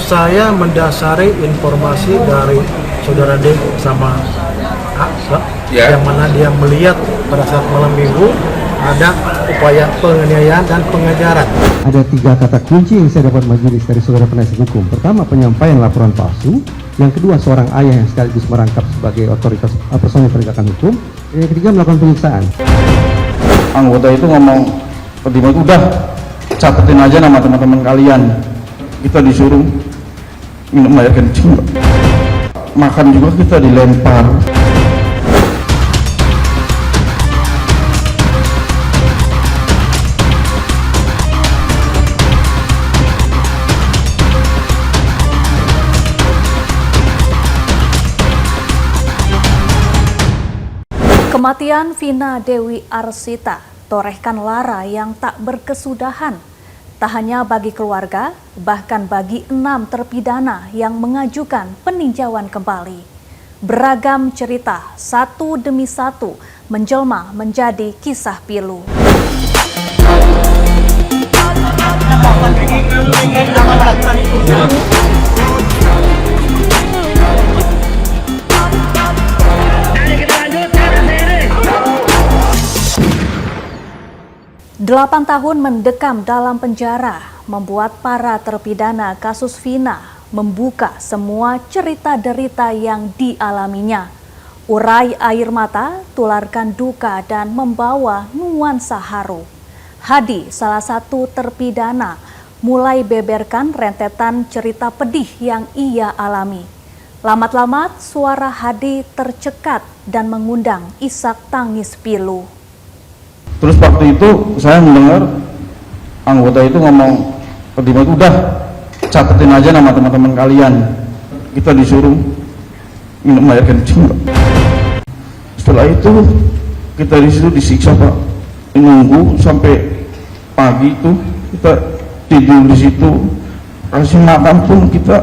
Saya mendasari informasi dari saudara D sama A, yang mana dia melihat pada saat malam minggu ada upaya penganiayaan dan pengajaran. Ada 3 kata kunci yang saya dapat majelis dari saudara penasihat hukum. Pertama, penyampaian laporan palsu. Yang kedua, seorang ayah yang sekaligus merangkap sebagai otoritas personil penegakan hukum. Dan yang ketiga, melakukan penyiksaan. Anggota itu ngomong, terima itu udah catetin aja nama teman-teman kalian. Kita disuruh minum air kencing, makan juga kita dilempar. Kematian Vina Dewi Arsita torehkan lara yang tak berkesudahan. Tak hanya bagi keluarga, bahkan bagi 6 terpidana yang mengajukan peninjauan kembali. Beragam cerita, satu demi satu, menjelma menjadi kisah pilu. Delapan tahun mendekam dalam penjara membuat para terpidana kasus Vina membuka semua cerita derita yang dialaminya. Urai air mata, tularkan duka dan membawa nuansa haru. Hadi, salah satu terpidana, mulai beberkan rentetan cerita pedih yang ia alami. Lamat-lamat suara Hadi tercekat dan mengundang isak tangis pilu. Terus waktu itu saya mendengar anggota itu ngomong, terima itu udah catetin aja nama teman-teman kalian. Kita disuruh minum air kencing, Pak. Setelah itu kita disitu disiksa, Pak. Nunggu sampai pagi itu kita tidur di situ. Kasih makan pun kita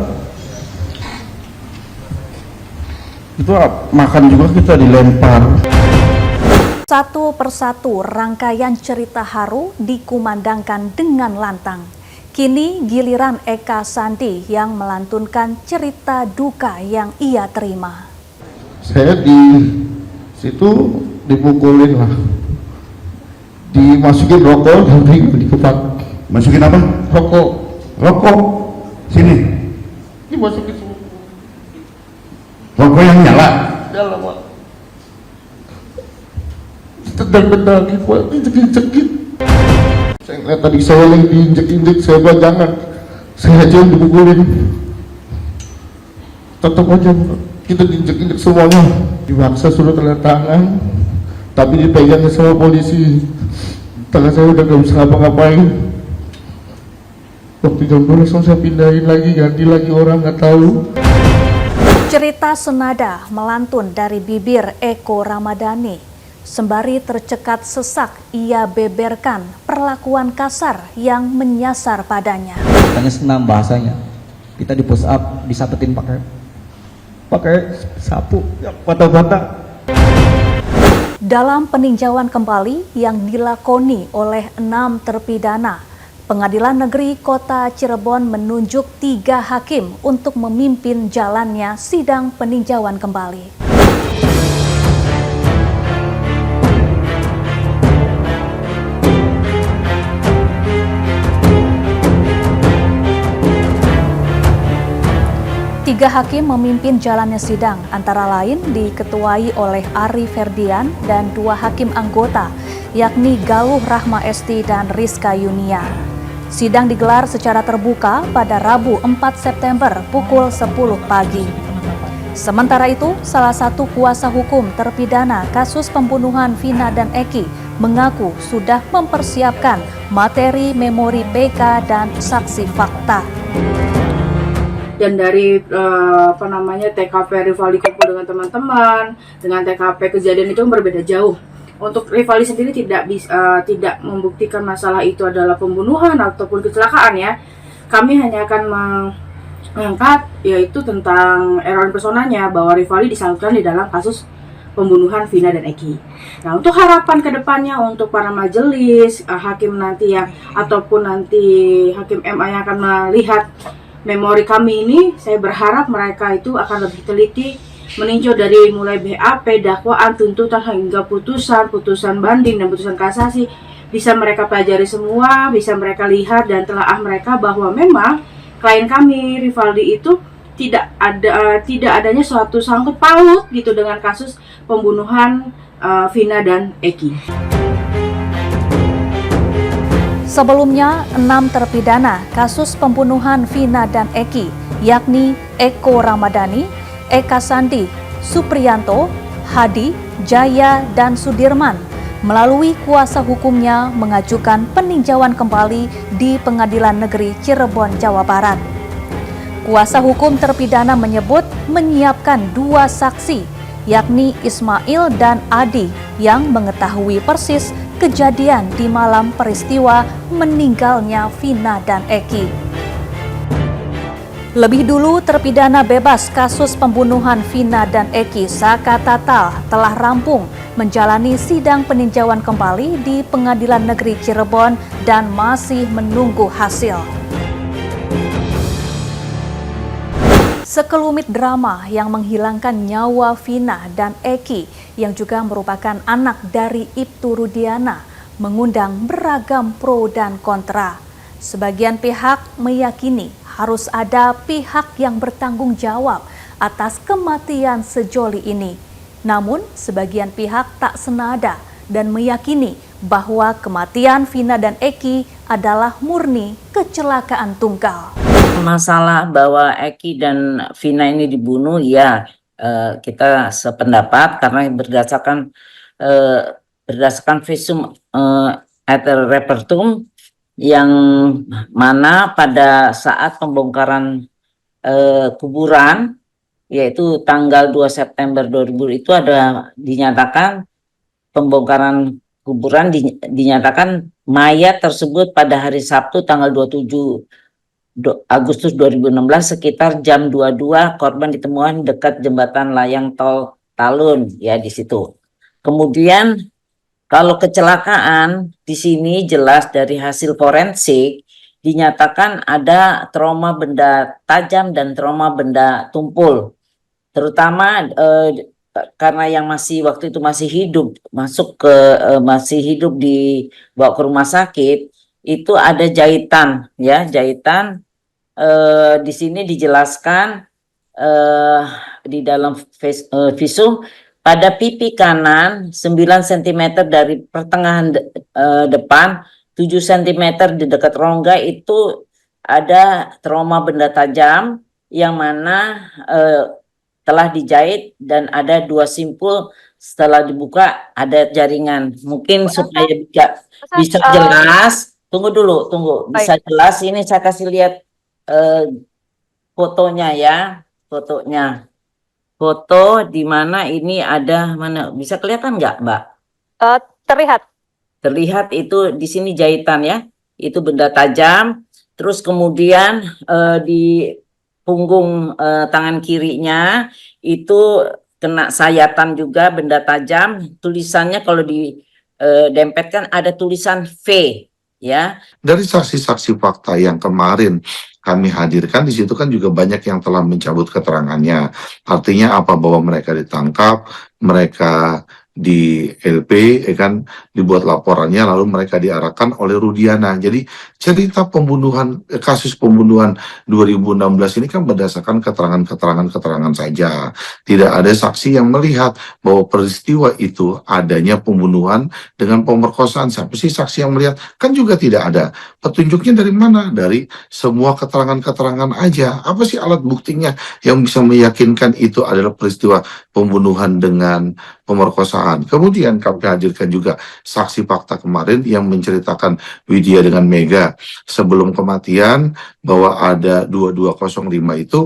itu makan juga kita dilempar. Satu persatu rangkaian cerita haru dikumandangkan dengan lantang. Kini giliran Eka Sandi yang melantunkan cerita duka yang ia terima. Saya di situ dipukulin lah, dimasukin rokok dan dikepak. Masukin apa? Rokok. Rokok. Sini. Dimasukin Rokok yang nyala. dalam, Pak. Tendang-tendangin, Pak, injek-injekin. Saya ngeliat tadi saya lagi diinjek-injek, saya bilang jangan, saya aja yang dipukulin. Tetap aja, Pak, kita diinjek-injek semuanya. Dipaksa suruh tanda tangan, tapi dipegangnya sama polisi. Tangan saya udah gak bisa ngapa-ngapain. Waktu jam 12 saya pindahin lagi, ganti lagi orang, gak tahu. Cerita senada melantun dari bibir Eko Ramadhani. Sembari tercekat sesak, ia beberkan perlakuan kasar yang menyasar padanya. Tanya senam bahasanya. Kita di push up, disapetin pakai sapu, patah-patah. Dalam peninjauan kembali yang dilakoni oleh 6 terpidana, Pengadilan Negeri Kota Cirebon menunjuk 3 hakim untuk memimpin jalannya sidang peninjauan kembali. Tiga hakim memimpin jalannya sidang, antara lain diketuai oleh Ari Ferdian dan 2 hakim anggota, yakni Galuh Rahma Esti dan Rizka Yunia. Sidang digelar secara terbuka pada Rabu 4 September pukul 10 pagi. Sementara itu, salah satu kuasa hukum terpidana kasus pembunuhan Vina dan Eki mengaku sudah mempersiapkan materi memori PK dan saksi fakta. Dan dari TKP Rifali kumpul dengan teman-teman, dengan TKP kejadian itu berbeda jauh. Untuk Rifali sendiri tidak membuktikan masalah itu adalah pembunuhan ataupun kecelakaan ya. Kami hanya akan mengangkat yaitu tentang error personanya bahwa Rifali disangkakan di dalam kasus pembunuhan Vina dan Eki. Nah, untuk harapan kedepannya untuk para majelis hakim nanti yang ataupun nanti hakim MA yang akan melihat memori kami ini, saya berharap mereka itu akan lebih teliti meninjau dari mulai BAP, dakwaan, tuntutan hingga putusan banding dan putusan kasasi. Bisa mereka pelajari semua, bisa mereka lihat dan telaah mereka bahwa memang klien kami Rivaldi itu tidak adanya suatu sangkut paut gitu dengan kasus pembunuhan Vina dan Eki. Sebelumnya, 6 terpidana kasus pembunuhan Vina dan Eki, yakni Eko Ramadhani, Eka Sandi, Supriyanto, Hadi, Jaya, dan Sudirman, melalui kuasa hukumnya mengajukan peninjauan kembali di Pengadilan Negeri Cirebon, Jawa Barat. Kuasa hukum terpidana menyebut menyiapkan 2 saksi, yakni Ismail dan Adi, yang mengetahui persis kejadian di malam peristiwa meninggalnya Vina dan Eki. Lebih dulu, terpidana bebas kasus pembunuhan Vina dan Eki, Saka Tatal, telah rampung menjalani sidang peninjauan kembali di Pengadilan Negeri Cirebon dan masih menunggu hasil. Sekelumit drama yang menghilangkan nyawa Vina dan Eki, yang juga merupakan anak dari Ibtu Rudiana, mengundang beragam pro dan kontra. Sebagian pihak meyakini harus ada pihak yang bertanggung jawab atas kematian sejoli ini. Namun, sebagian pihak tak senada dan meyakini bahwa kematian Vina dan Eki adalah murni kecelakaan tunggal. Masalah bahwa Eki dan Vina ini dibunuh, ya kita sependapat karena berdasarkan visum et repertum yang mana pada saat pembongkaran kuburan, yaitu tanggal 2 September 2000 itu ada dinyatakan pembongkaran kuburan, dinyatakan mayat tersebut pada hari Sabtu tanggal 27 Agustus 2016 sekitar jam 22, korban ditemukan dekat jembatan layang tol Talun, ya di situ. Kemudian kalau kecelakaan di sini jelas dari hasil forensik dinyatakan ada trauma benda tajam dan trauma benda tumpul. Terutama karena yang waktu itu masih hidup, masih hidup dibawa ke rumah sakit, itu ada jahitan, ya, jahitan. Di sini dijelaskan di dalam visum pada pipi kanan 9 cm dari pertengahan depan, 7 cm di dekat rongga itu ada trauma benda tajam yang mana telah dijahit dan ada 2 simpul. Setelah dibuka ada jaringan. Mungkin supaya bisa jelas, tunggu, bisa jelas, ini saya kasih lihat fotonya, ya, foto di mana ini ada, mana bisa kelihatan nggak, Mbak? Terlihat itu di sini jahitan, ya, itu benda tajam. Terus kemudian di punggung tangan kirinya itu kena sayatan juga benda tajam. Tulisannya kalau didempetkan ada tulisan V, ya. Dari saksi-saksi fakta yang kemarin kami hadirkan, di situ kan juga banyak yang telah mencabut keterangannya. Artinya apa? Bahwa mereka ditangkap, mereka di LP, kan dibuat laporannya, lalu mereka diarahkan oleh Rudiana. Jadi cerita kasus pembunuhan 2016 ini kan berdasarkan keterangan saja. Tidak ada saksi yang melihat bahwa peristiwa itu adanya pembunuhan dengan pemerkosaan. Siapa sih saksi yang melihat? Kan juga tidak ada. Petunjuknya dari mana? Dari semua keterangan aja. Apa sih alat buktinya yang bisa meyakinkan itu adalah peristiwa pembunuhan dengan pemerkosaan? Kemudian kami hadirkan juga saksi fakta kemarin yang menceritakan Widya dengan Mega sebelum kematian, bahwa ada 2205 itu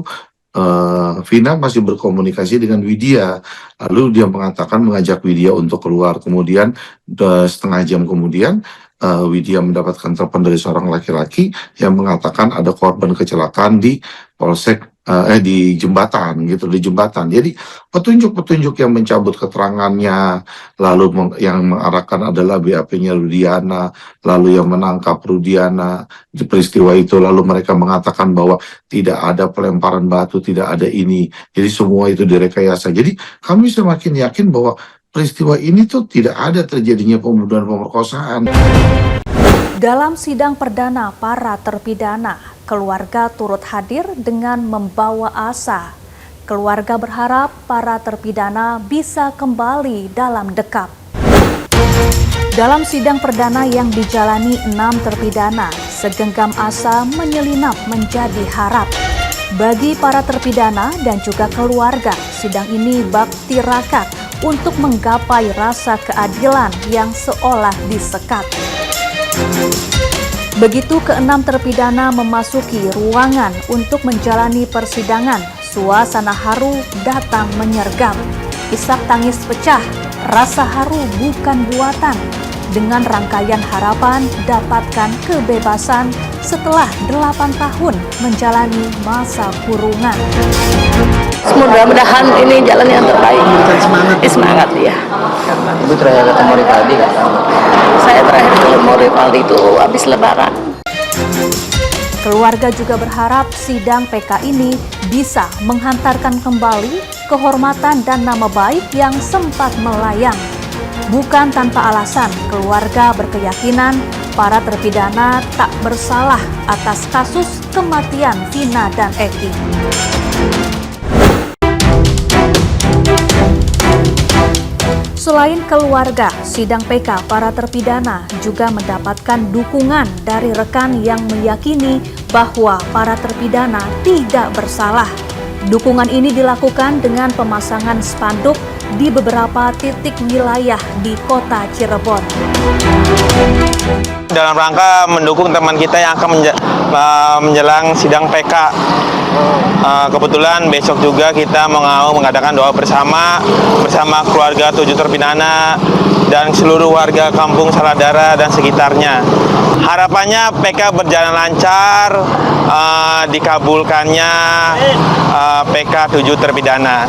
Vina masih berkomunikasi dengan Widya, lalu dia mengajak Widya untuk keluar. Kemudian setengah jam kemudian Widya mendapatkan telepon dari seorang laki-laki yang mengatakan ada korban kecelakaan di Polsek di jembatan gitu, di jembatan. Jadi petunjuk-petunjuk yang mencabut keterangannya, lalu yang mengarahkan adalah BAP-nya Rudiana, lalu yang menangkap Rudiana di peristiwa itu, lalu mereka mengatakan bahwa tidak ada pelemparan batu, tidak ada ini. Jadi semua itu direkayasa. Jadi kami semakin yakin bahwa peristiwa ini tuh tidak ada terjadinya pembunuhan pemerkosaan. Dalam sidang perdana para terpidana, keluarga turut hadir dengan membawa asa. Keluarga berharap para terpidana bisa kembali dalam dekap. Dalam sidang perdana yang dijalani 6 terpidana, segenggam asa menyelinap menjadi harap. Bagi para terpidana dan juga keluarga, sidang ini bak tirakat untuk menggapai rasa keadilan yang seolah disekat. Begitu ke-6 terpidana memasuki ruangan untuk menjalani persidangan, suasana haru datang menyergap. Isak tangis pecah, rasa haru bukan buatan. Dengan rangkaian harapan dapatkan kebebasan setelah 8 tahun menjalani masa kurungan. Mudah-mudahan ini jalan yang terbaik. Semangat ya. Ibu terakhir ketemu Rivaldi. Saya terakhir ketemu Rivaldi itu habis Lebaran. Keluarga juga berharap sidang PK ini bisa menghantarkan kembali kehormatan dan nama baik yang sempat melayang. Bukan tanpa alasan, keluarga berkeyakinan para terpidana tak bersalah atas kasus kematian Vina dan Eki. Selain keluarga, sidang PK para terpidana juga mendapatkan dukungan dari rekan yang meyakini bahwa para terpidana tidak bersalah. Dukungan ini dilakukan dengan pemasangan spanduk di beberapa titik wilayah di kota Cirebon. Dalam rangka mendukung teman kita yang akan menjelang sidang PK. Kebetulan besok juga kita mau mengadakan doa bersama keluarga 7 terpidana dan seluruh warga kampung Saladara dan sekitarnya. Harapannya PK berjalan lancar, dikabulkannya PK 7 terpidana.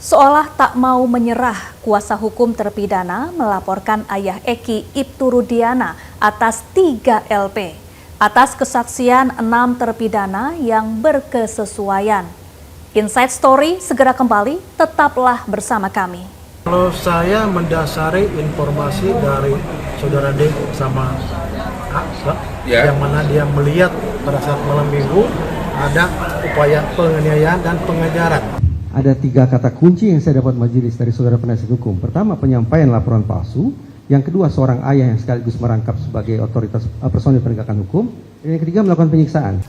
Seolah tak mau menyerah, kuasa hukum terpidana melaporkan ayah Eki Ibtu Rudiana atas 3 LP. Atas kesaksian 6 terpidana yang berkesesuaian. Insight Story segera kembali, tetaplah bersama kami. Kalau saya mendasari informasi dari saudara D sama A, yang mana dia melihat pada saat malam minggu ada upaya penganiayaan dan pengejaran. Ada 3 kata kunci yang saya dapat majelis dari saudara penasihat hukum. Pertama, penyampaian laporan palsu. Yang kedua, seorang ayah yang sekaligus merangkap sebagai otoritas personil penegakan hukum. Dan yang ketiga, melakukan penyiksaan.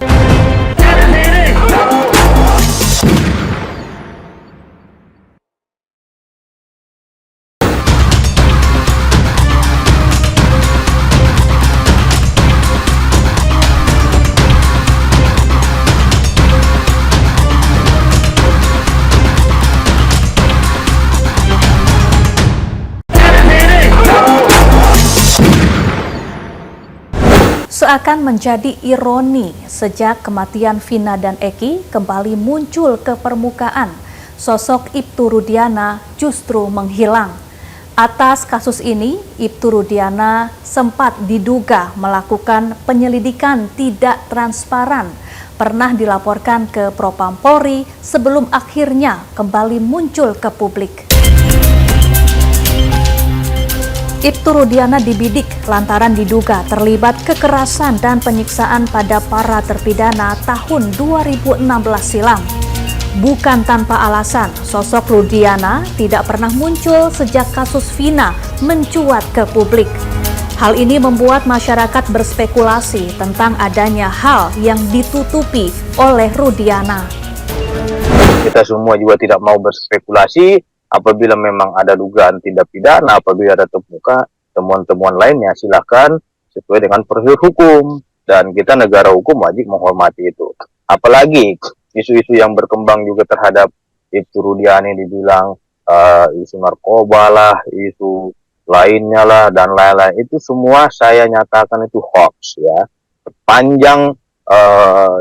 Seakan menjadi ironi, sejak kematian Vina dan Eki kembali muncul ke permukaan, sosok Ibtu Rudiana justru menghilang. Atas kasus ini, Ibtu Rudiana sempat diduga melakukan penyelidikan tidak transparan, pernah dilaporkan ke Propam Polri sebelum akhirnya kembali muncul ke publik. Ibtu Rudiana dibidik lantaran diduga terlibat kekerasan dan penyiksaan pada para terpidana tahun 2016 silam. Bukan tanpa alasan, sosok Rudiana tidak pernah muncul sejak kasus Vina mencuat ke publik. Hal ini membuat masyarakat berspekulasi tentang adanya hal yang ditutupi oleh Rudiana. Kita semua juga tidak mau berspekulasi. Apabila memang ada dugaan tindak pidana, apabila ada temuan-temuan lainnya, silakan sesuai dengan prosedur hukum. Dan kita negara hukum wajib menghormati itu. Apalagi isu-isu yang berkembang juga terhadap Ibtu Rudiana dibilang isu narkoba lah, isu lainnya lah, dan lain-lain. Itu semua saya nyatakan itu hoax ya. Sepanjang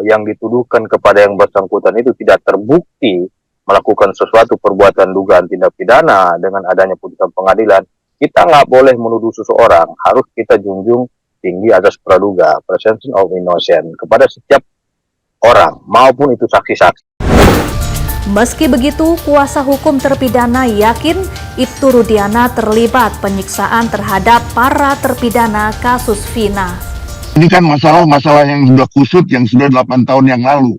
yang dituduhkan kepada yang bersangkutan itu tidak terbukti melakukan sesuatu perbuatan dugaan tindak pidana dengan adanya putusan pengadilan, kita nggak boleh menuduh seseorang. Harus kita junjung tinggi asas praduga, presumption of innocence, kepada setiap orang maupun itu saksi-saksi. Meski begitu, kuasa hukum terpidana yakin Ibtu Rudiana terlibat penyiksaan terhadap para terpidana kasus Vina. Ini kan masalah-masalah yang sudah kusut, yang sudah 8 tahun yang lalu.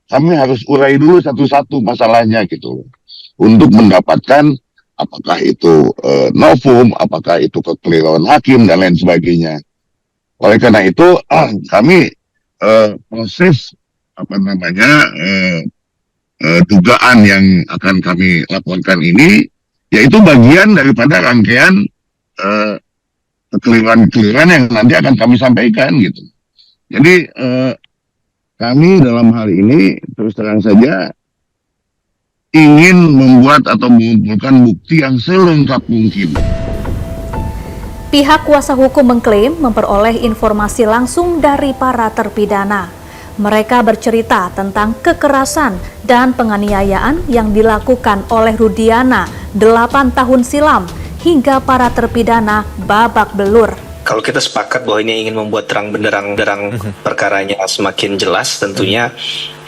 Kami harus urai dulu satu-satu masalahnya gitu, untuk mendapatkan apakah itu novum, apakah itu kekeliruan hakim dan lain sebagainya. Oleh karena itu kami proses dugaan yang akan kami laporkan ini, yaitu bagian daripada rangkaian kekeliruan-kekeliruan yang nanti akan kami sampaikan gitu. Jadi kami dalam hal ini terus terang saja ingin membuat atau mengumpulkan bukti yang selengkap mungkin. Pihak kuasa hukum mengklaim memperoleh informasi langsung dari para terpidana. Mereka bercerita tentang kekerasan dan penganiayaan yang dilakukan oleh Rudiana 8 tahun silam hingga para terpidana babak belur. Kalau kita sepakat bahwa ini ingin membuat terang benderang perkaranya semakin jelas, tentunya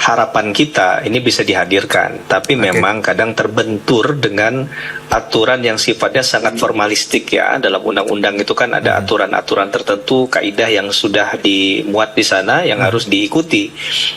harapan kita ini bisa dihadirkan. Tapi memang kadang terbentur dengan aturan yang sifatnya sangat formalistik ya. Dalam undang-undang itu kan ada aturan-aturan tertentu, kaidah yang sudah dimuat di sana yang harus diikuti.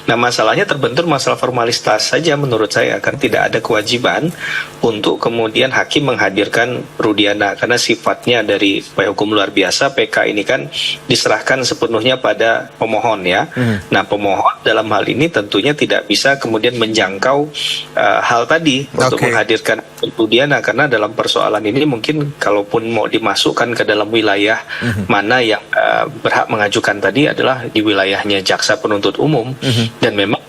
Nah, masalahnya terbentur masalah formalitas saja menurut saya, kan tidak ada kewajiban untuk kemudian hakim menghadirkan Rudiana karena sifatnya dari upaya hukum luar biasa PK ini kan diserahkan sepenuhnya pada pemohon ya. Nah, pemohon dalam hal ini tentunya tidak bisa kemudian menjangkau hal tadi untuk menghadirkan Rudiana, karena dalam persoalan ini mungkin kalaupun mau dimasukkan ke dalam wilayah mana yang berhak mengajukan tadi adalah di wilayahnya jaksa penuntut umum, dan memang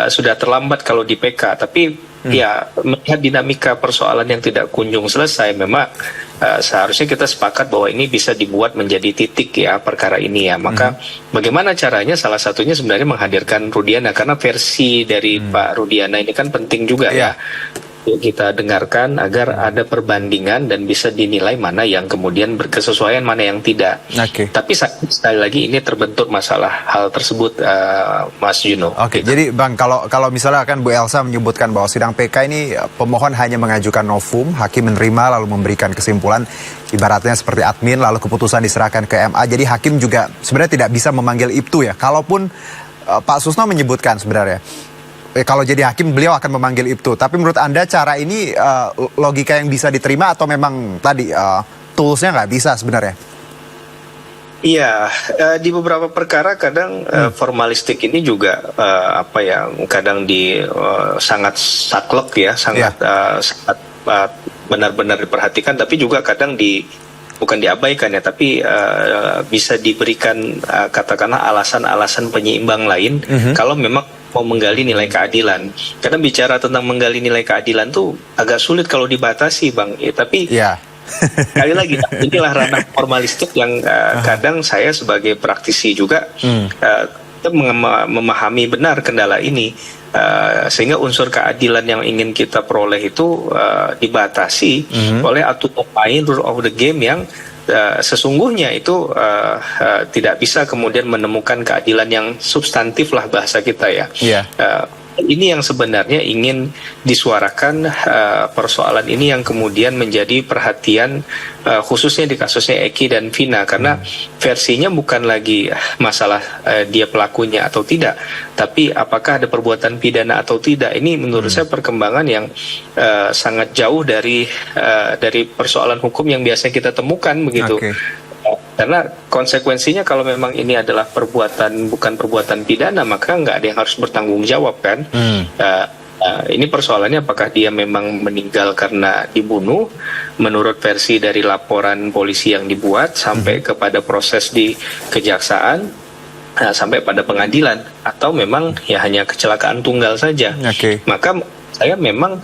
sudah terlambat kalau di PK. Tapi ya melihat dinamika persoalan yang tidak kunjung selesai, memang seharusnya kita sepakat bahwa ini bisa dibuat menjadi titik ya perkara ini ya. Maka bagaimana caranya? Salah satunya sebenarnya menghadirkan Rudiana, karena versi dari Pak Rudiana ini kan penting juga ya kita dengarkan agar ada perbandingan dan bisa dinilai mana yang kemudian berkesesuaian, mana yang tidak. Tapi sekali lagi ini terbentur masalah hal tersebut, Mas Juno. Jadi Bang, kalau misalnya kan Bu Elsa menyebutkan bahwa sidang PK ini pemohon hanya mengajukan novum, hakim menerima lalu memberikan kesimpulan, ibaratnya seperti admin, lalu keputusan diserahkan ke MA. Jadi hakim juga sebenarnya tidak bisa memanggil Ibtu ya. Kalaupun Pak Susno menyebutkan sebenarnya kalau jadi hakim beliau akan memanggil Ibtu. Tapi menurut Anda cara ini logika yang bisa diterima atau memang tadi toolsnya nggak bisa sebenarnya? Iya, di beberapa perkara kadang formalistik ini juga kadang sangat saklek ya, sangat benar-benar diperhatikan, tapi juga kadang bukan diabaikan ya, tapi bisa diberikan katakanlah alasan-alasan penyeimbang lain kalau memang mau menggali nilai keadilan. Karena bicara tentang menggali nilai keadilan tuh agak sulit kalau dibatasi, Bang. Tapi sekali lagi inilah ranah formalistik yang kadang saya sebagai praktisi juga memahami benar kendala ini, sehingga unsur keadilan yang ingin kita peroleh itu dibatasi oleh aturan main, rule of the game yang sesungguhnya itu tidak bisa kemudian menemukan keadilan yang substantif lah bahasa kita ya. Ini yang sebenarnya ingin disuarakan, persoalan ini yang kemudian menjadi perhatian khususnya di kasusnya Eki dan Vina, karena versinya bukan lagi masalah dia pelakunya atau tidak, tapi apakah ada perbuatan pidana atau tidak. Ini menurut saya perkembangan yang sangat jauh dari persoalan hukum yang biasa kita temukan begitu. Karena konsekuensinya kalau memang ini adalah bukan perbuatan pidana, maka nggak ada yang harus bertanggung jawab kan. Ini persoalannya apakah dia memang meninggal karena dibunuh menurut versi dari laporan polisi yang dibuat sampai kepada proses di kejaksaan, sampai pada pengadilan, atau memang ya hanya kecelakaan tunggal saja. Maka saya memang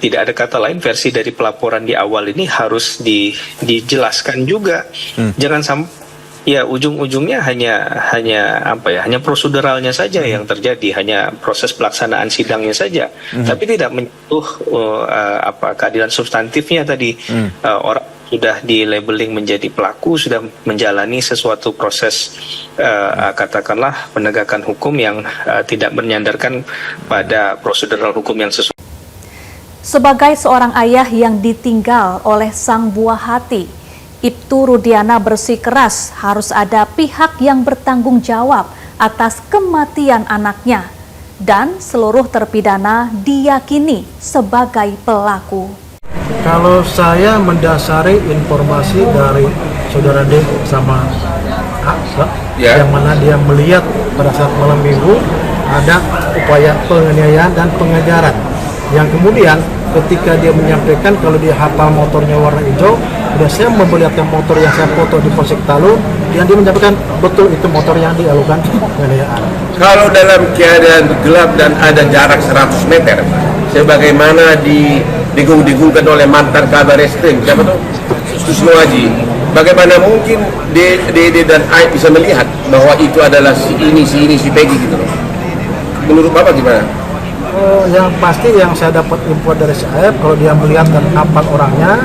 tidak ada kata lain, versi dari pelaporan di awal ini harus dijelaskan juga. Jangan sampai ya ujung-ujungnya hanya proseduralnya saja yang terjadi, hanya proses pelaksanaan sidangnya saja, tapi tidak menyentuh keadilan substantifnya tadi. Orang sudah di-labeling menjadi pelaku, sudah menjalani sesuatu proses katakanlah penegakan hukum yang tidak menyandarkan pada prosedural hukum yang sesuai. Sebagai seorang ayah yang ditinggal oleh sang buah hati, Ibtu Rudiana bersikeras harus ada pihak yang bertanggung jawab atas kematian anaknya, dan seluruh terpidana diyakini sebagai pelaku. Kalau saya mendasari informasi dari saudara D sama A, yang mana dia melihat pada saat malam minggu ada upaya penganiayaan dan pengejaran, yang kemudian ketika dia menyampaikan kalau dia hafal motornya warna hijau, udah saya memperlihatkan motor yang saya foto di Polsek Talu, yang dia menyampaikan betul itu motor yang dilakukan penganiayaan. Kalau dalam keadaan gelap dan ada jarak 100 meter, sebagaimana digung-digungkan oleh mantan Kabar Eskrim, siapa tuh? Susno Haji. Bagaimana mungkin Dede dan Aib bisa melihat bahwa itu adalah si ini, si Peggy gitu loh. Menurut Bapak gimana? Yang pasti yang saya dapat info dari si Aib, kalau dia melihat dan hafal orangnya.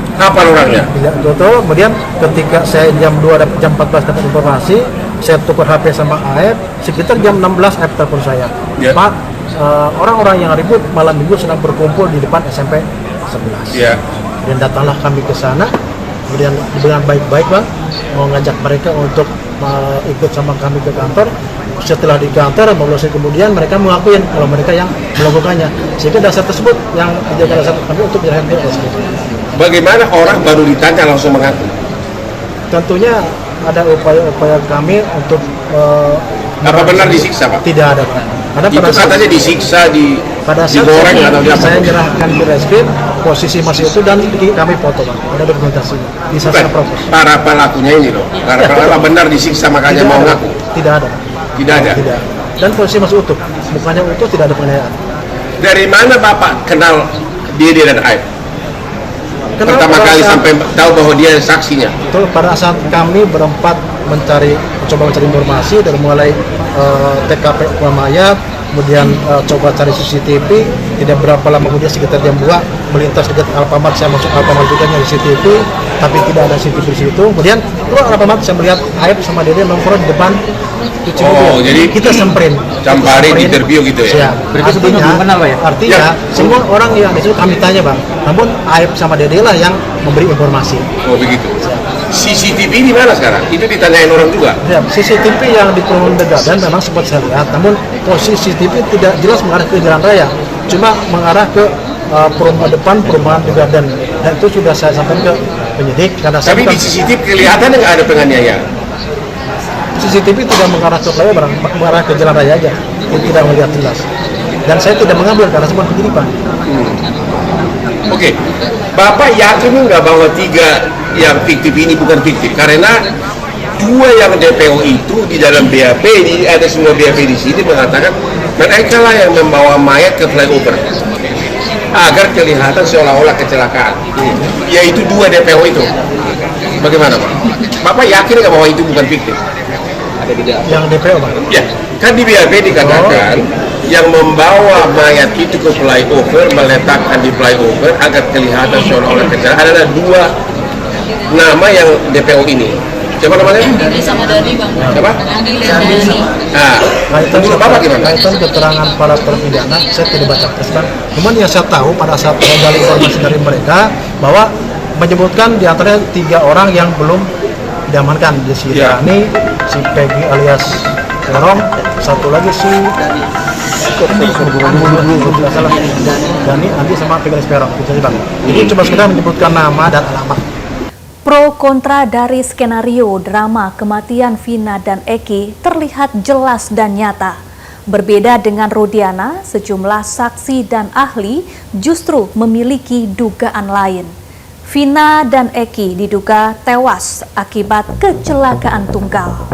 Betul. Kemudian ketika saya jam 2 jam 14 dapat informasi, saya tukar HP sama Aib, sekitar jam 16 Aib telepon saya. Pak, orang-orang yang ribut malam minggu sedang berkumpul di depan SMP 11. Dan datanglah kami ke sana, kemudian dengan baik-baik Bang, mau ngajak mereka untuk ikut sama kami ke kantor. Setelah di kantor, kemudian mereka mengakuin kalau mereka yang melakukannya, sehingga dasar tersebut yang menjadi dasar kami untuk menyerahkan ke SK. Bagaimana orang baru ditanya langsung mengaku? Tentunya ada upaya-upaya kami untuk apa benar disiksa Pak? Tidak ada Pak. Karena itu katanya disiksa, digoreng atau apa? Saya menyerahkan ke reskrim, posisi masih itu dan kami foto Pak. Ada dokumentasinya. Bisa saya propos. Para pelakunya ini loh, karena benar disiksa makanya mau ngaku? Tidak ada. Tidak ada. Dan posisi masih utuh, bukannya utuh, tidak ada penganiayaan. Dari mana Bapak kenal Dede dan Aib? Pertama kali sampai tahu bahwa dia saksinya? Betul, pada saat kami berempat coba mencari informasi dari mulai TKP mayat, kemudian coba cari CCTV, tidak berapa lama kemudian sekitar jam 2 melintas dekat Alfamart, saya masuk Alfamart juga nyari CCTV, tapi tidak ada CCTV di situ. Kemudian keluar Alfamart, saya melihat Aib sama Dede nongkrong di depan cuci mobil. Jadi kita samperin interview gitu ya? Artinya semua orang yang di situ kami tanya Bang, namun Aib sama Dede lah yang memberi informasi. Oh begitu. CCTV di mana sekarang? Itu ditanyain orang juga? Ya, CCTV yang di Perumahan Begadan memang sempat saya lihat, namun posisi CCTV tidak jelas mengarah ke jalan raya, cuma mengarah ke perumahan Begadan, dan itu sudah saya sampaikan ke penyidik. Tapi di CCTV kelihatan nggak ada penganiayaan? CCTV tidak mengarah ke raya, mengarah ke jalan raya aja, tidak melihat jelas. Dan saya tidak mengambil karena semua penyidik Pak. Oke, Bapak yakin nggak bahwa 3 yang fiktif ini bukan fiktif? Karena 2 yang DPO itu di dalam BAP, ada semua BAP di sini mengatakan mereka lah yang membawa mayat ke flyover agar kelihatan seolah-olah kecelakaan. Yaitu 2 DPO itu. Bagaimana Pak? Bapak yakin nggak bahwa itu bukan fiktif? Yang DPO Pak? Ya, kan di BAP dikatakan yang membawa mayat itu ke flyover, meletakkan di flyover agar kelihatan seolah-olah kecelakaan. Ada 2 nama yang DPO ini. Siapa namanya? Dadi sama Dadi Bang. Siapa? Dadi sama Dadi. Nah, menurut Bapak gimana? Kaitan keterangan para terpidana, saya tidak baca Kristen. Cuman yang saya tahu pada saat menggali informasi dari mereka bahwa menyebutkan di antaranya 3 orang yang belum diamankan, di si Dani, si Peggy alias Serong, satu lagi si Dani, Andi sama Peggy alias Perong. Jadi cuma sekedar menyebutkan nama dan alamat. Pro kontra dari skenario drama kematian Vina dan Eki terlihat jelas dan nyata. Berbeda dengan Rudiana, sejumlah saksi dan ahli justru memiliki dugaan lain. Vina dan Eki diduga tewas akibat kecelakaan tunggal.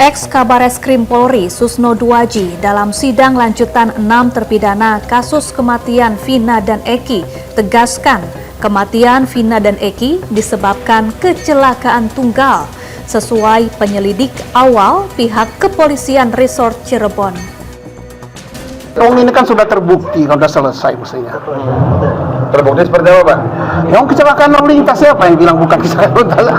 Ex-Kabareskrim Polri Susno Duaji dalam sidang lanjutan 6 terpidana kasus kematian Vina dan Eki tegaskan kematian Vina dan Eki disebabkan kecelakaan tunggal sesuai penyelidik awal pihak Kepolisian Resort Cirebon. Ini kan sudah terbukti, sudah selesai mestinya. Terbukti seperti apa, Pak? Yang kecelakaan lalu lintas siapa yang bilang bukan kecelakaan lalu lintas?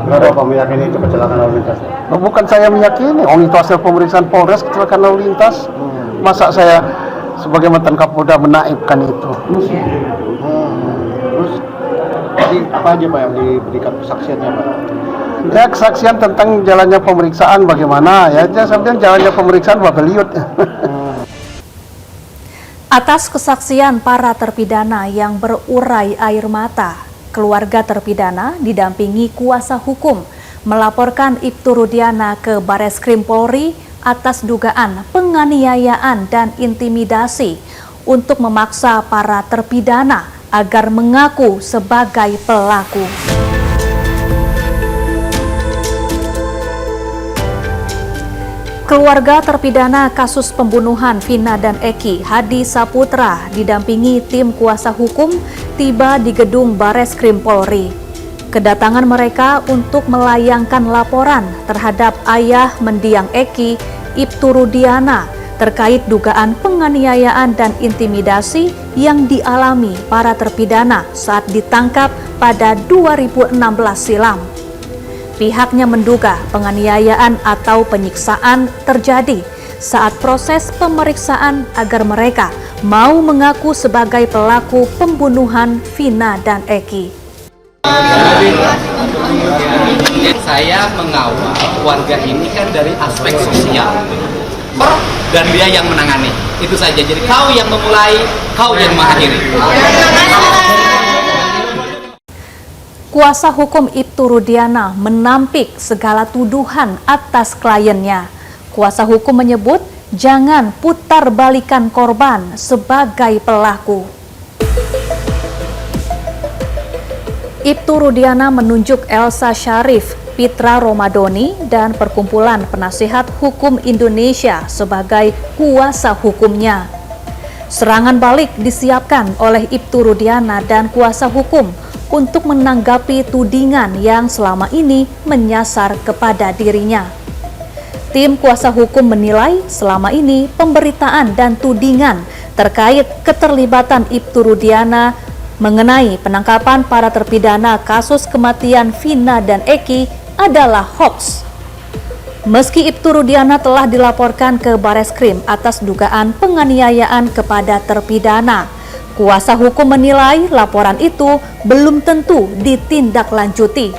Kenapa Pak meyakini itu kecelakaan lalu lintas? Bukan saya meyakini, itu hasil pemeriksaan Polres kecelakaan lalu lintas. Masa saya sebagai mantan Kapolda menaibkan itu? Terus jadi apa aja Pak yang diberikan kesaksiannya Pak? Ya, kesaksian tentang jalannya pemeriksaan bagaimana ya, sampai jalannya pemeriksaan Babeliut. Atas kesaksian para terpidana yang berurai air mata, keluarga terpidana didampingi kuasa hukum melaporkan Ibtu Rudiana ke Bareskrim Polri atas dugaan penganiayaan dan intimidasi untuk memaksa para terpidana agar mengaku sebagai pelaku. Keluarga terpidana kasus pembunuhan Vina dan Eki, Hadi Saputra, didampingi tim kuasa hukum tiba di gedung Bareskrim Polri. Kedatangan mereka untuk melayangkan laporan terhadap ayah mendiang Eki, Ibtu Rudiana, terkait dugaan penganiayaan dan intimidasi yang dialami para terpidana saat ditangkap pada 2016 silam. Pihaknya menduga penganiayaan atau penyiksaan terjadi saat proses pemeriksaan agar mereka mau mengaku sebagai pelaku pembunuhan Vina dan Eki. Saya mengawal warga ini kan dari aspek sosial, dan dia yang menangani. Itu saja. Jadi kau yang memulai, kau yang mengakhiri. Kuasa hukum Ibtu Rudiana menampik segala tuduhan atas kliennya. Kuasa hukum menyebut jangan putar balikan korban sebagai pelaku. Ibtu Rudiana menunjuk Elsa Syarif, Pitra Romadoni, dan Perkumpulan Penasihat Hukum Indonesia sebagai kuasa hukumnya. Serangan balik disiapkan oleh Ibtu Rudiana dan kuasa hukum untuk menanggapi tudingan yang selama ini menyasar kepada dirinya. Tim kuasa hukum menilai selama ini pemberitaan dan tudingan terkait keterlibatan Ibtu Rudiana mengenai penangkapan para terpidana kasus kematian Vina dan Eki adalah hoax. Meski Ibtu Rudiana telah dilaporkan ke Bareskrim atas dugaan penganiayaan kepada terpidana, kuasa hukum menilai laporan itu belum tentu ditindaklanjuti.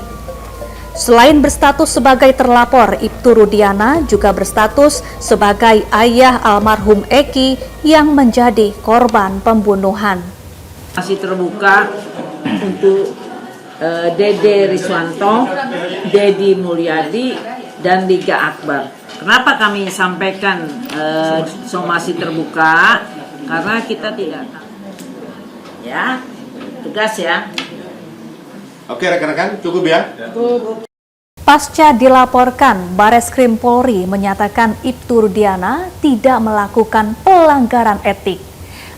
Selain berstatus sebagai terlapor, Ibtu Rudiana juga berstatus sebagai ayah almarhum Eki yang menjadi korban pembunuhan. Masih terbuka untuk Dede Riswanto, Dedi Mulyadi, dan Liga Akbar. Kenapa kami sampaikan somasi terbuka? Karena kita tidak ya, tegas ya. Oke rekan-rekan, cukup ya? Pasca dilaporkan, Bareskrim Polri menyatakan Ibtu Rudiana tidak melakukan pelanggaran etik.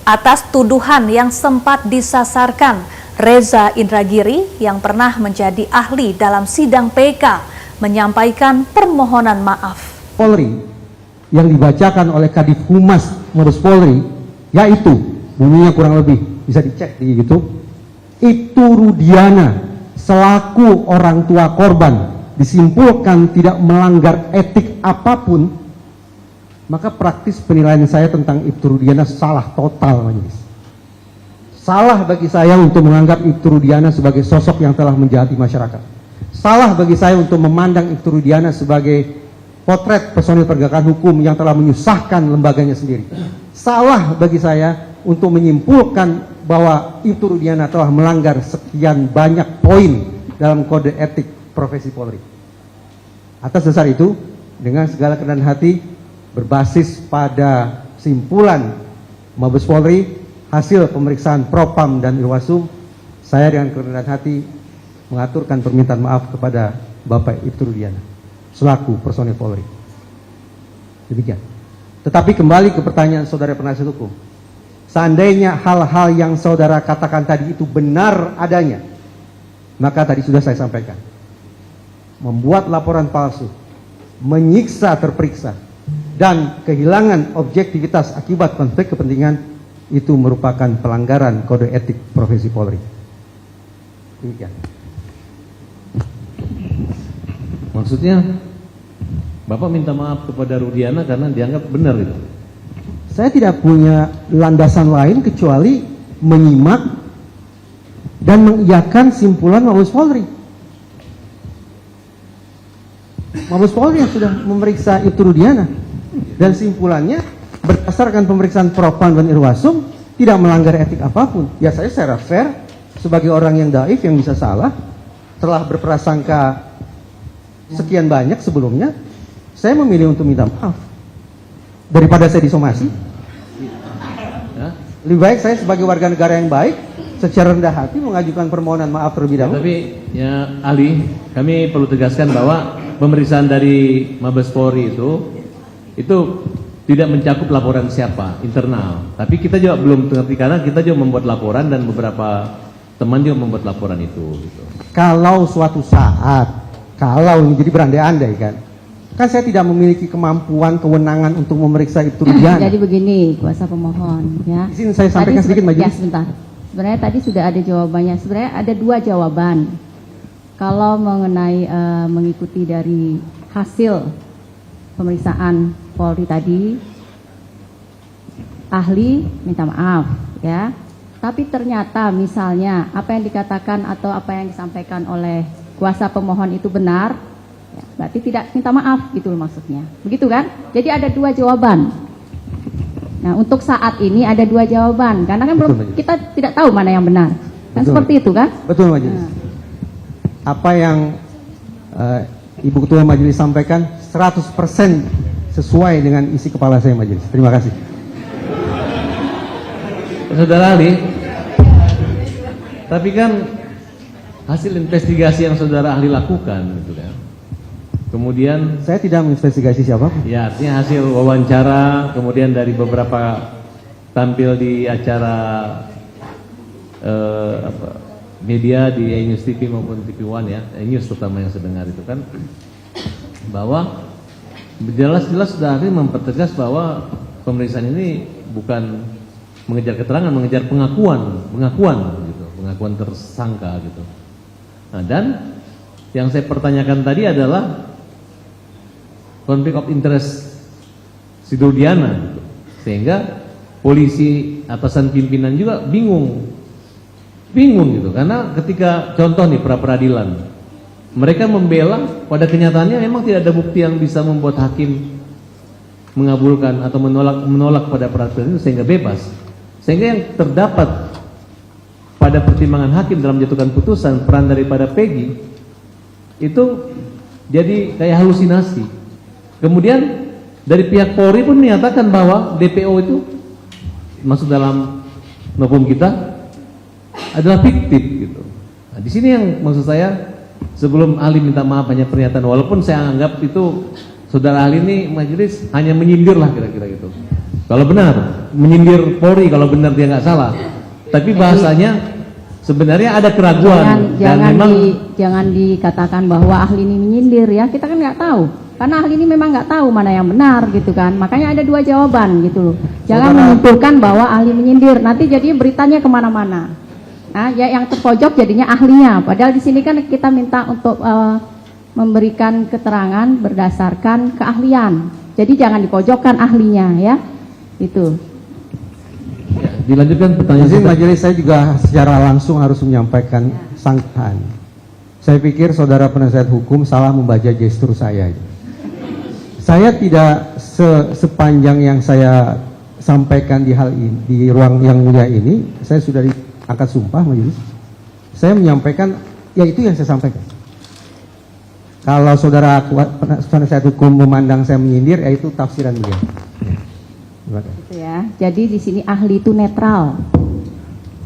Atas tuduhan yang sempat disasarkan, Reza Indragiri yang pernah menjadi ahli dalam sidang PK menyampaikan permohonan maaf. Polri yang dibacakan oleh Kadif Humas Mabes Polri, yaitu bunyinya kurang lebih bisa dicek gitu. Ibtu Rudiana selaku orang tua korban disimpulkan tidak melanggar etik apapun, maka praktis penilaian saya tentang Ibtu Rudiana salah total, majelis. Salah bagi saya untuk menganggap Ibtu Rudiana sebagai sosok yang telah menjahati masyarakat. Salah bagi saya untuk memandang Ibtu Rudiana sebagai potret personil penegakan hukum yang telah menyusahkan lembaganya sendiri. Salah bagi saya untuk menyimpulkan bahwa Ibtu Rudiana telah melanggar sekian banyak poin dalam kode etik profesi Polri. Atas dasar itu, dengan segala kerendahan hati, berbasis pada simpulan Mabes Polri, hasil pemeriksaan Propam dan Irwasum, saya dengan kerendahan hati mengaturkan permintaan maaf kepada Bapak Ibtu Rudiana. selaku personil Polri. Demikian. Tetapi kembali ke pertanyaan saudara penasihat hukum. Seandainya hal-hal yang saudara katakan tadi itu benar adanya, maka tadi sudah saya sampaikan. Membuat laporan palsu, menyiksa terperiksa, dan kehilangan objektivitas akibat konflik kepentingan itu merupakan pelanggaran kode etik profesi Polri. Demikian. Maksudnya Bapak minta maaf kepada Rudiana karena dianggap benar itu. Saya tidak punya landasan lain kecuali menyimak dan mengiyakan simpulan Mabes Polri. Mabes Polri yang sudah memeriksa Ibtu Rudiana, dan simpulannya berdasarkan pemeriksaan Propam dan Irwasum tidak melanggar etik apapun. Ya saya secara fair sebagai orang yang daif yang bisa salah, telah berprasangka sekian banyak sebelumnya, saya memilih untuk minta maaf daripada saya disomasi. Lebih baik saya sebagai warga negara yang baik secara rendah hati mengajukan permohonan maaf terlebih dahulu. Tapi ya ahli, kami perlu tegaskan bahwa pemeriksaan dari Mabes Polri itu tidak mencakup laporan siapa, internal. Tapi kita juga belum mengerti karena kita juga membuat laporan dan beberapa teman juga membuat laporan itu. Gitu. Kalau suatu saat, kalau ini jadi berandai-andai kan saya tidak memiliki kemampuan, kewenangan untuk memeriksa Ibtu Rudiana. Jadi begini, kuasa pemohon, ya. Izin saya sampaikan sedikit, Majelis. Ya, sebentar. Sebenarnya tadi sudah ada jawabannya. Sebenarnya ada dua jawaban. Kalau mengenai mengikuti dari hasil pemeriksaan Polri tadi, ahli minta maaf, ya. Tapi ternyata misalnya apa yang dikatakan atau apa yang disampaikan oleh kuasa pemohon itu benar, ya, berarti tidak minta maaf gitu loh maksudnya. Begitu kan? Jadi ada dua jawaban. Nah, untuk saat ini ada dua jawaban karena kan kita tidak tahu mana yang benar. Kan betul. Seperti itu kan? Betul, Majelis. Nah. Apa yang Ibu Ketua Majelis sampaikan 100% sesuai dengan isi kepala saya, Majelis. Terima kasih. Saudara ahli, tapi kan hasil investigasi yang saudara ahli lakukan gitu kan. Kemudian saya tidak menginvestigasi siapa. Ya, artinya hasil wawancara, kemudian dari beberapa tampil di acara media di iNews TV maupun TV One ya, iNews terutama yang saya dengar itu kan, bahwa jelas-jelas sudah ahli mempertegas bahwa pemeriksaan ini bukan mengejar keterangan, mengejar pengakuan gitu, pengakuan tersangka gitu. Nah, dan yang saya pertanyakan tadi adalah konflik of interest si Rudiana gitu. Sehingga polisi atasan pimpinan juga bingung gitu, karena ketika contoh nih pra peradilan mereka membela, pada kenyataannya memang tidak ada bukti yang bisa membuat hakim mengabulkan atau menolak pada peradilan itu sehingga bebas, sehingga yang terdapat pada pertimbangan hakim dalam menjatuhkan putusan peran daripada Peggy itu jadi kayak halusinasi. Kemudian dari pihak Polri pun menyatakan bahwa DPO itu masuk dalam novum kita adalah fiktif gitu. Nah, di sini yang maksud saya, sebelum ahli minta maaf hanya pernyataan, walaupun saya anggap itu saudara ahli ini majelis hanya menyindir lah kira-kira gitu. Kalau benar menyindir Polri, kalau benar dia nggak salah. Tapi bahasanya sebenarnya ada keraguan. Jangan dikatakan bahwa ahli ini menyindir ya, kita kan nggak tahu. Karena ahli ini memang nggak tahu mana yang benar gitu kan. Makanya ada dua jawaban gitu loh. Jangan menyimpulkan bahwa ahli menyindir, nanti jadi beritanya kemana-mana. Nah, ya yang terpojok jadinya ahlinya. Padahal di sini kan kita minta untuk memberikan keterangan berdasarkan keahlian. Jadi jangan dipojokkan ahlinya ya. Itu. Ya, dilanjutkan pertanyaan. Izin majelis, saya juga secara langsung harus menyampaikan sangkaan. Saya pikir saudara penasihat hukum salah membaca gestur saya. Saya tidak sepanjang yang saya sampaikan di hal ini, di ruang yang mulia ini, saya sudah diangkat sumpah majelis. Saya menyampaikan, ya itu yang saya sampaikan. Kalau saudara penasihat hukum memandang saya menyindir, ya itu tafsiran beliau. Gitu ya. Jadi di sini ahli itu netral,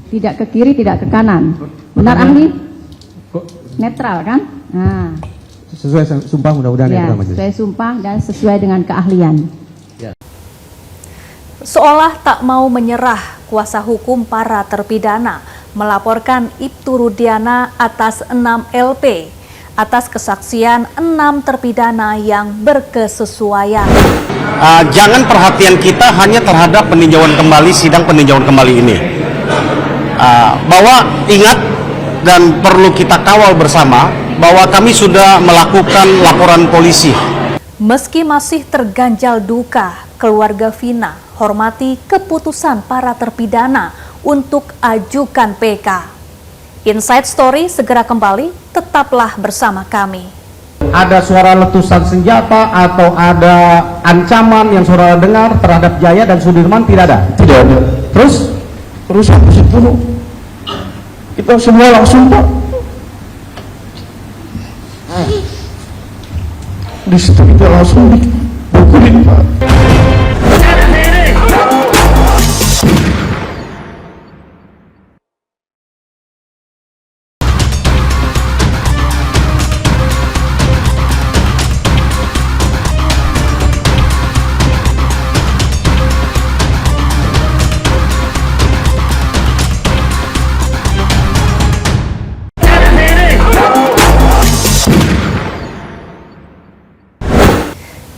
tidak ke kiri, tidak ke kanan. Benar ahli? Netral kan? Nah, sesuai sumpah mudah-mudahan Ya, ya majelis. sesuai sumpah dan sesuai dengan keahlian. Seolah tak mau menyerah, kuasa hukum para terpidana melaporkan Ibtu Rudiana atas 6 LP atas kesaksian 6 terpidana yang berkesesuaian. Jangan perhatian kita hanya terhadap peninjauan kembali, sidang peninjauan kembali ini. Bahwa ingat dan perlu kita kawal bersama bahwa kami sudah melakukan laporan polisi. Meski masih terganjal duka, keluarga Vina hormati keputusan para terpidana untuk ajukan PK. Inside Story segera kembali, tetaplah bersama kami. Ada suara letusan senjata atau ada ancaman yang saudara dengar terhadap Jaya dan Sudirman? Tidak ada? Tidak ada. Terus habis itu kita semua langsung Pak. Di situ kita langsung dipukulin Pak.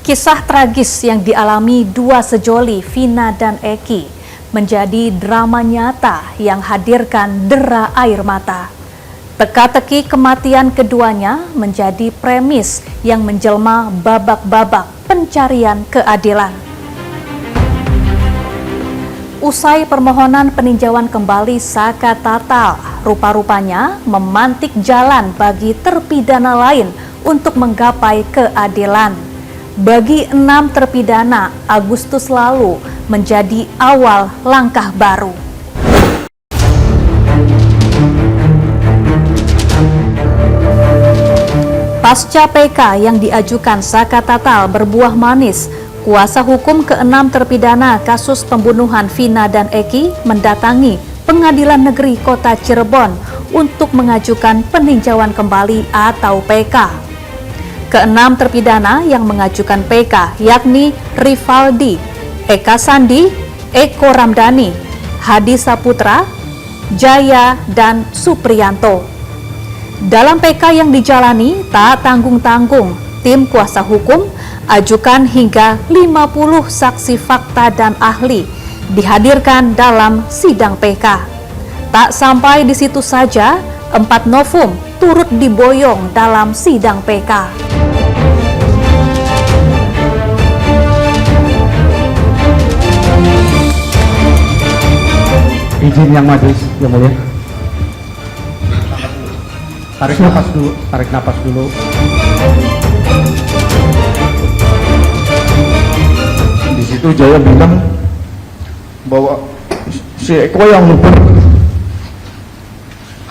Kisah tragis yang dialami dua sejoli, Vina dan Eki, menjadi drama nyata yang hadirkan dera air mata. Teka-teki kematian keduanya menjadi premis yang menjelma babak-babak pencarian keadilan. Usai permohonan peninjauan kembali Saka Tatal, rupa-rupanya memantik jalan bagi terpidana lain untuk menggapai keadilan. Bagi 6 terpidana, Agustus lalu menjadi awal langkah baru. Pasca PK yang diajukan Saka Tatal berbuah manis, kuasa hukum ke-6 terpidana kasus pembunuhan Vina dan Eki mendatangi Pengadilan Negeri Kota Cirebon untuk mengajukan peninjauan kembali atau PK. Ke-6 terpidana yang mengajukan PK yakni Rivaldi, Eka Sandi, Eko Ramdhani, Hadi Saputra, Jaya, dan Supriyanto. Dalam PK yang dijalani tak tanggung-tanggung, tim kuasa hukum ajukan hingga 50 saksi fakta dan ahli dihadirkan dalam sidang PK. Tak sampai di situ saja, 4 novum turut diboyong dalam sidang PK. Izin yang majelis, yang mulia. Tarik napas dulu, tarik napas dulu. Di situ Jaya bilang bahwa si Eko yang mukul,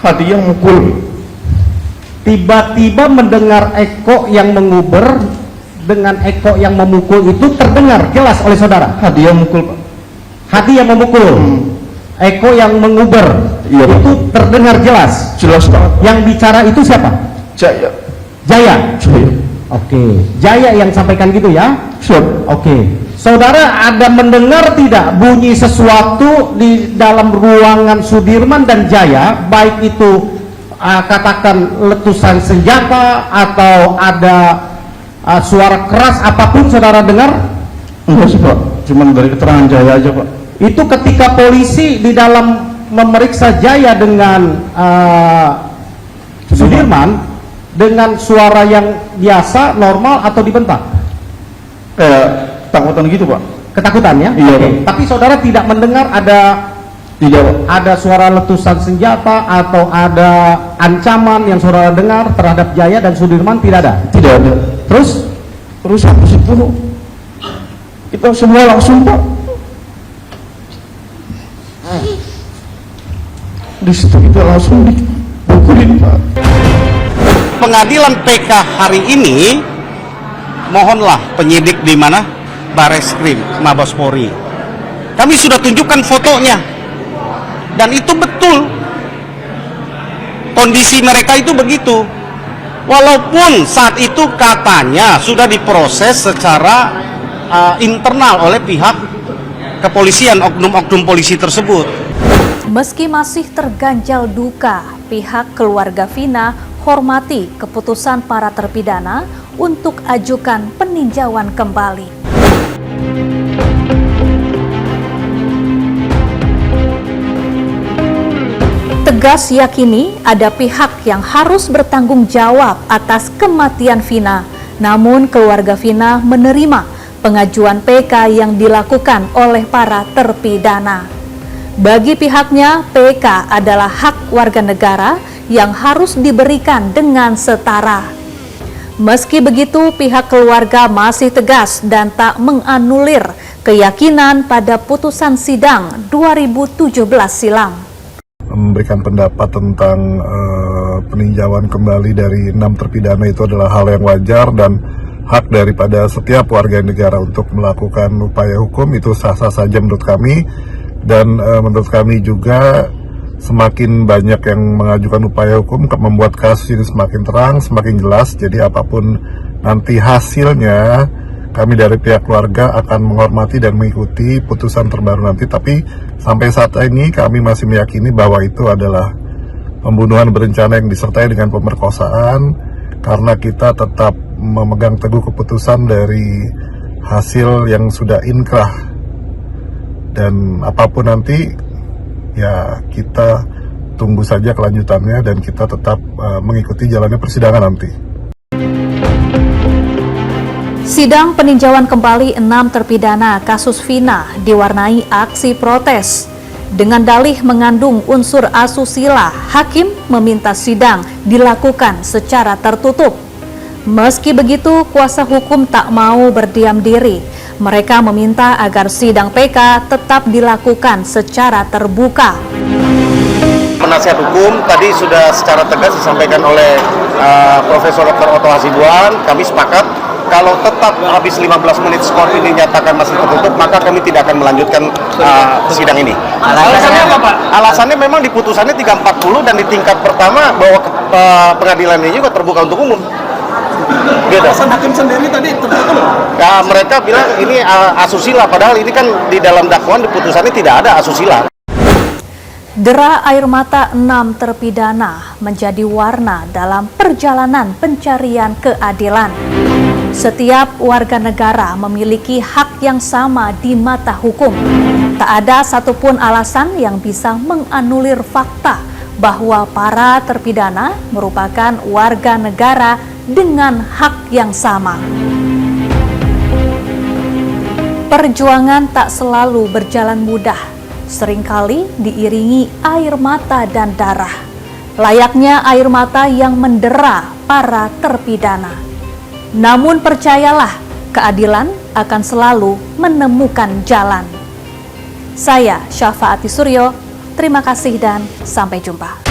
Hadi yang mukul. Tiba-tiba mendengar Eko yang menguber dengan Eko yang memukul itu terdengar jelas oleh saudara. Hadi yang mukul Pak. Hadi yang memukul. Eko yang menguber, iya, itu terdengar jelas. Jelas banget. Yang bicara itu siapa? Jaya. Jaya. Oke. Jaya yang sampaikan gitu ya? Siap. Oke. Saudara ada mendengar tidak bunyi sesuatu di dalam ruangan Sudirman dan Jaya, baik itu katakan letusan senjata atau ada suara keras apapun saudara dengar? Enggak sih Pak, cuma dari keterangan Jaya aja Pak. Itu ketika polisi di dalam memeriksa Jaya dengan Sudirman dengan suara yang biasa, normal atau dibentak? Takutan gitu Pak. Ketakutan ya? Iya. Okay. Tapi saudara tidak mendengar ada suara letusan senjata atau ada ancaman yang saudara dengar terhadap Jaya dan Sudirman? Tidak ada? Tidak ada. Terus habis itu kita semua langsung Pak. Di situ kita langsung dipukulin Pak. Pengadilan PK hari ini, mohonlah penyidik di mana? Bareskrim, Mabes Polri. Kami sudah tunjukkan fotonya. Dan itu betul. Kondisi mereka itu begitu. Walaupun saat itu katanya sudah diproses secara internal oleh pihak kepolisian, oknum-oknum polisi tersebut. Meski masih terganjal duka, pihak keluarga Vina hormati keputusan para terpidana untuk ajukan peninjauan kembali. Tegas yakini ada pihak yang harus bertanggung jawab atas kematian Vina, namun keluarga Vina menerima pengajuan PK yang dilakukan oleh para terpidana. Bagi pihaknya, PK adalah hak warga negara yang harus diberikan dengan setara. Meski begitu, pihak keluarga masih tegas dan tak menganulir keyakinan pada putusan sidang 2017 silam. Memberikan pendapat tentang peninjauan kembali dari 6 terpidana itu adalah hal yang wajar dan hak daripada setiap warga negara untuk melakukan upaya hukum, itu sah-sah saja menurut kami. Dan menurut kami juga semakin banyak yang mengajukan upaya hukum membuat kasus ini semakin terang, semakin jelas. Jadi apapun nanti hasilnya, kami dari pihak keluarga akan menghormati dan mengikuti putusan terbaru nanti. Tapi sampai saat ini kami masih meyakini bahwa itu adalah pembunuhan berencana yang disertai dengan pemerkosaan, karena kita tetap memegang teguh keputusan dari hasil yang sudah inkrah. Dan apapun nanti, ya kita tunggu saja kelanjutannya dan kita tetap mengikuti jalannya persidangan nanti. Sidang peninjauan kembali 6 terpidana kasus Vina diwarnai aksi protes. Dengan dalih mengandung unsur asusila, hakim meminta sidang dilakukan secara tertutup. Meski begitu, kuasa hukum tak mau berdiam diri. Mereka meminta agar sidang PK tetap dilakukan secara terbuka. Penasihat hukum tadi sudah secara tegas disampaikan oleh Profesor Dr. Otto Hasibuan. Kami sepakat kalau tetap habis 15 menit skor ini dinyatakan masih tertutup, maka kami tidak akan melanjutkan sidang ini. Alasannya apa, Pak? Alasannya memang di putusannya 340 dan di tingkat pertama bahwa pengadilan ini juga terbuka untuk umum. Alasan hakim sendiri tadi tertutup. Ya, mereka bilang ini asusila, padahal ini kan di dalam dakwaan di putusannya tidak ada asusila. Dera air mata 6 terpidana menjadi warna dalam perjalanan pencarian keadilan. Setiap warga negara memiliki hak yang sama di mata hukum. Tak ada satupun alasan yang bisa menganulir fakta bahwa para terpidana merupakan warga negara dengan hak yang sama. Perjuangan tak selalu berjalan mudah, seringkali diiringi air mata dan darah. Layaknya air mata yang mendera para terpidana. Namun percayalah, keadilan akan selalu menemukan jalan. Saya Syafaati Suryo, terima kasih dan sampai jumpa.